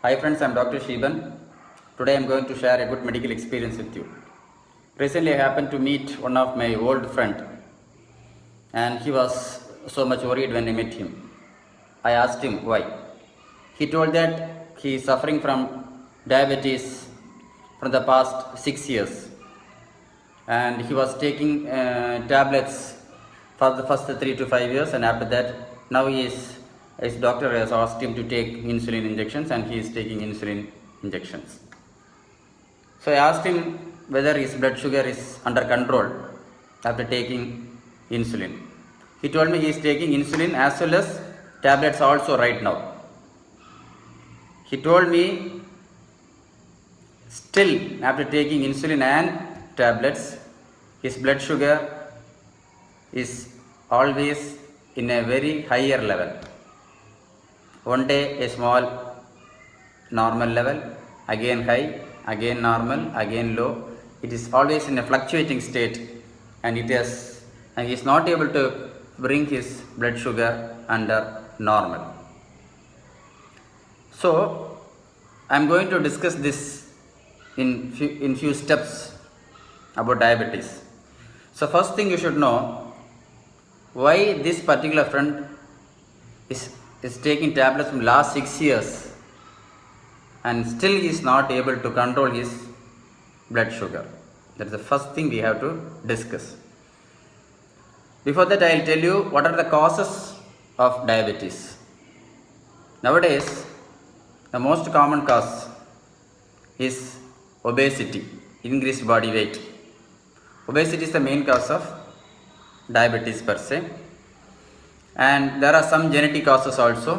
Hi friends, I am Dr. SHEBAN. Today I am going to share a good medical experience with you. Recently I happened to meet one of my old friend and he was so much worried when I met him. I asked him why. He told that he is suffering from diabetes from the past 6 years and he was taking tablets for the first 3 to 5 years, and after that now his doctor has asked him to take insulin injections and he is taking insulin injections. So I asked him whether his blood sugar is under control after taking insulin. He told me he is taking insulin as well as tablets also right now. He told me still after taking insulin and tablets, his blood sugar is always in a very higher level. One day a small normal level, again high, again normal, again low. It is always in a fluctuating state, and he is not able to bring his blood sugar under normal. So I am going to discuss this in few steps about diabetes. So first thing you should know why this particular friend is taking tablets from last 6 years and still he is not able to control his blood sugar. That is the first thing we have to discuss. Before that, I will tell you what are the causes of diabetes. Nowadays, the most common cause is obesity, increased body weight. Obesity is the main cause of diabetes per se, and there are some genetic causes also.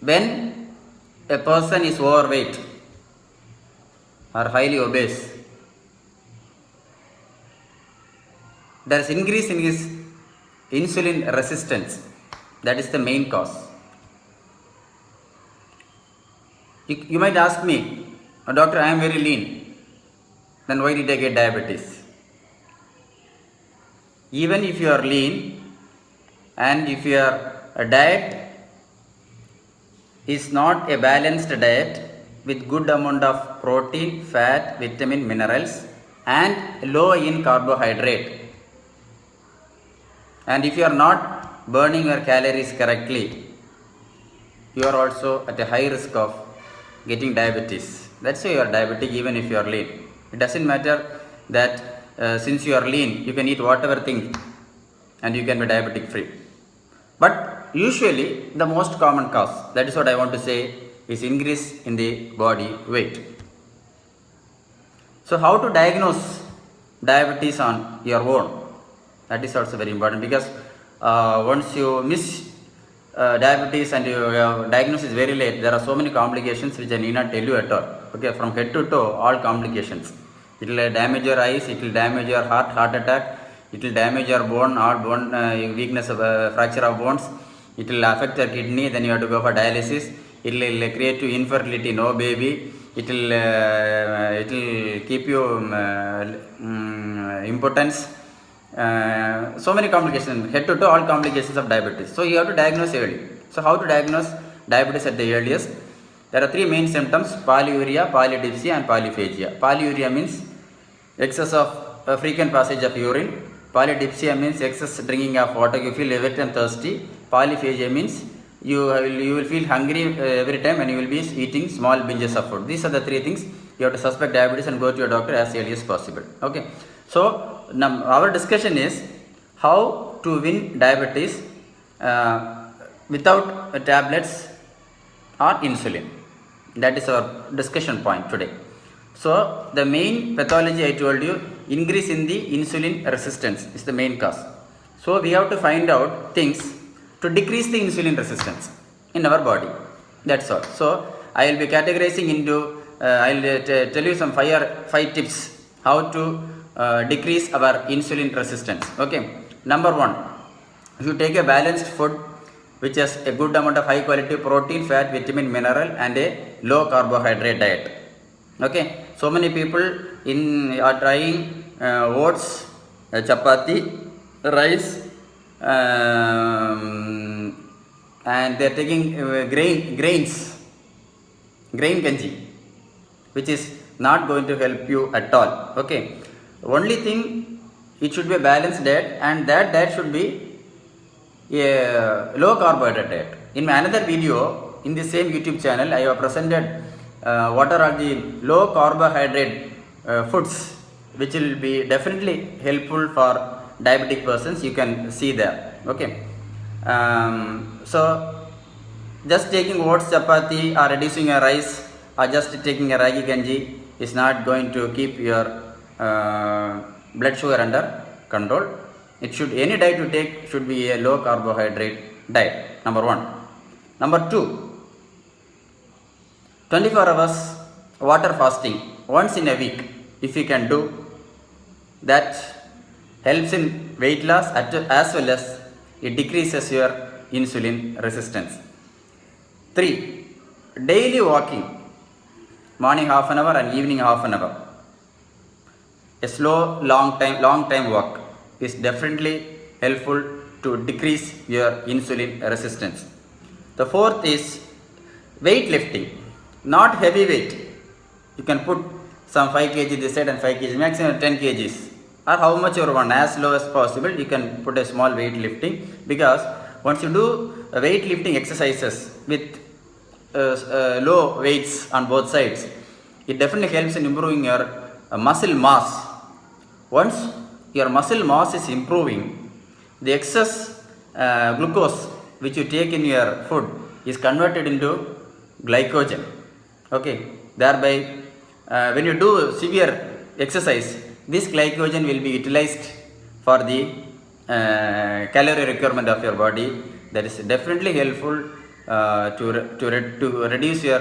When a person is overweight or highly obese, there is increase in his insulin resistance. That is the main cause. You might ask me, "Oh, doctor, I am very lean, then why did I get diabetes?" Even if you are lean and if your diet is not a balanced diet with good amount of protein, fat, vitamin, minerals and low in carbohydrate, and if you are not burning your calories correctly, you are also at a high risk of getting diabetes. That's why you are diabetic even if you are lean. It doesn't matter that since you are lean, you can eat whatever thing and you can be diabetic free. But usually the most common cause, that is what I want to say, is increase in the body weight. So how to diagnose diabetes on your own? That is also very important, because once you miss diabetes and your diagnosis is very late, there are so many complications which I need not tell you at all. Okay, from head to toe, all complications. It will damage your eyes, it will damage your heart attack, it will damage your bone, all bone weakness, fracture of bones, it will affect your kidney, then you have to go for dialysis, it will create you infertility, no baby, it will keep you impotence, so many complications, head to toe, all complications of diabetes. So you have to diagnose early. So how to diagnose diabetes at the earliest? There are three main symptoms: polyuria, polydipsia and polyphagia. Polyuria means excess of frequent passage of urine. Polydipsia means excess drinking of water, you feel wet and thirsty. Polyphagia means you will feel hungry every time and you will be eating small binges of food. These are the three things. You have to suspect diabetes and go to your doctor as early as possible. Okay. So now our discussion is how to win diabetes without tablets or insulin. That is our discussion point today. So the main pathology I told you, increase in the insulin resistance is the main cause. So we have to find out things to decrease the insulin resistance in our body. That's all. So I will be categorizing into, I will tell you some five tips how to decrease our insulin resistance. Okay. Number one, if you take a balanced food which has a good amount of high quality protein, fat, vitamin, mineral and a low carbohydrate diet. Okay, so many people are trying oats, chapati, rice, and they are taking grain kanji, which is not going to help you at all. Okay, only thing, it should be a balanced diet, and that diet should be a low carbohydrate diet. In my another video in the same YouTube channel, I have presented what are all the low carbohydrate foods which will be definitely helpful for diabetic persons. You can see there. Okay, so just taking oats, chapati, or reducing your rice, or just taking a ragi ganji is not going to keep your blood sugar under control. It should, any diet you take should be a low carbohydrate diet. Number 1. Number 2, 24 hours water fasting once in a week. If you can do that, helps in weight loss as well as it decreases your insulin resistance. 3, daily walking, morning half an hour and evening half an hour. A slow long time walk is definitely helpful to decrease your insulin resistance. The 4th is weightlifting, not heavy weight. You can put some 5 kg this side and 5 kg, maximum 10 kgs, or how much you want, as low as possible. You can put a small weightlifting, because once you do weightlifting exercises with low weights on both sides, it definitely helps in improving your muscle mass. Once your muscle mass is improving, the excess glucose which you take in your food is converted into glycogen. Okay, thereby when you do severe exercise, this glycogen will be utilized for the calorie requirement of your body. That is definitely helpful to reduce your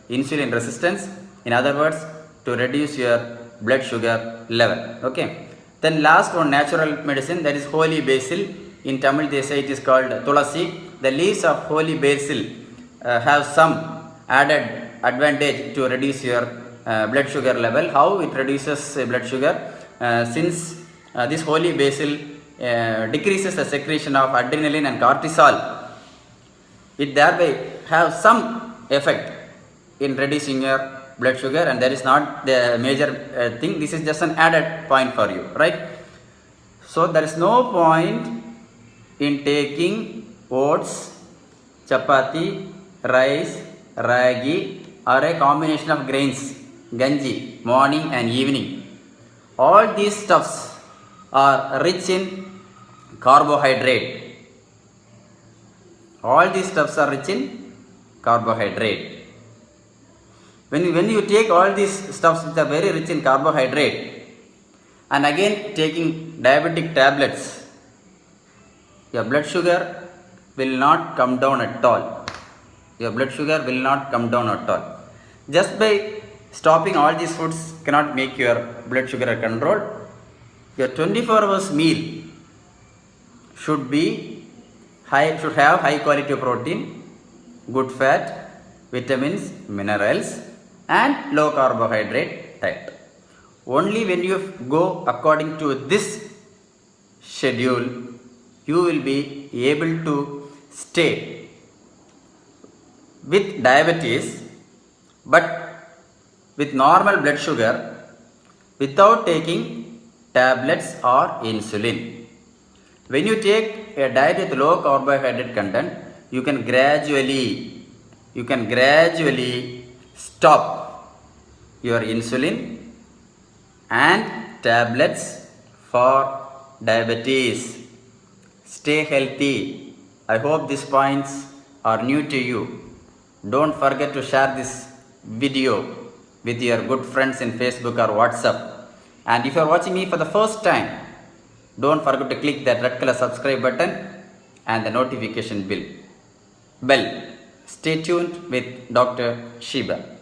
insulin resistance. In other words, to reduce your blood sugar level. Okay, then last one, natural medicine, that is holy basil. In Tamil they say it is called tulasi. The leaves of holy basil have some added advantage to reduce your blood sugar level. How it reduces blood sugar? Since this holy basil decreases the secretion of adrenaline and cortisol, it thereby have some effect in reducing your blood sugar, and that is not the major thing. This is just an added point for you, right? So there is no point in taking oats, chapati, rice, ragi, or a combination of grains, ganji, morning and evening. All these stuffs are rich in carbohydrate. All these stuffs are rich in carbohydrate. When you take all these stuffs which are very rich in carbohydrate, and again taking diabetic tablets, your blood sugar will not come down at all. Your blood sugar will not come down at all. Just by stopping all these foods cannot make your blood sugar control. Your 24 hours meal should have high quality protein, good fat, vitamins, minerals, and low carbohydrate diet. Only when you go according to this schedule, you will be able to stay with diabetes but with normal blood sugar without taking tablets or insulin. When you take a diet with low carbohydrate content, you can gradually stop your insulin and tablets for diabetes. Stay healthy. I hope these points are new to you. Don't forget to share this video with your good friends in Facebook or WhatsApp. And if you are watching me for the first time, don't forget to click that red color subscribe button and the notification bell. Stay tuned with Dr. SHEBAN.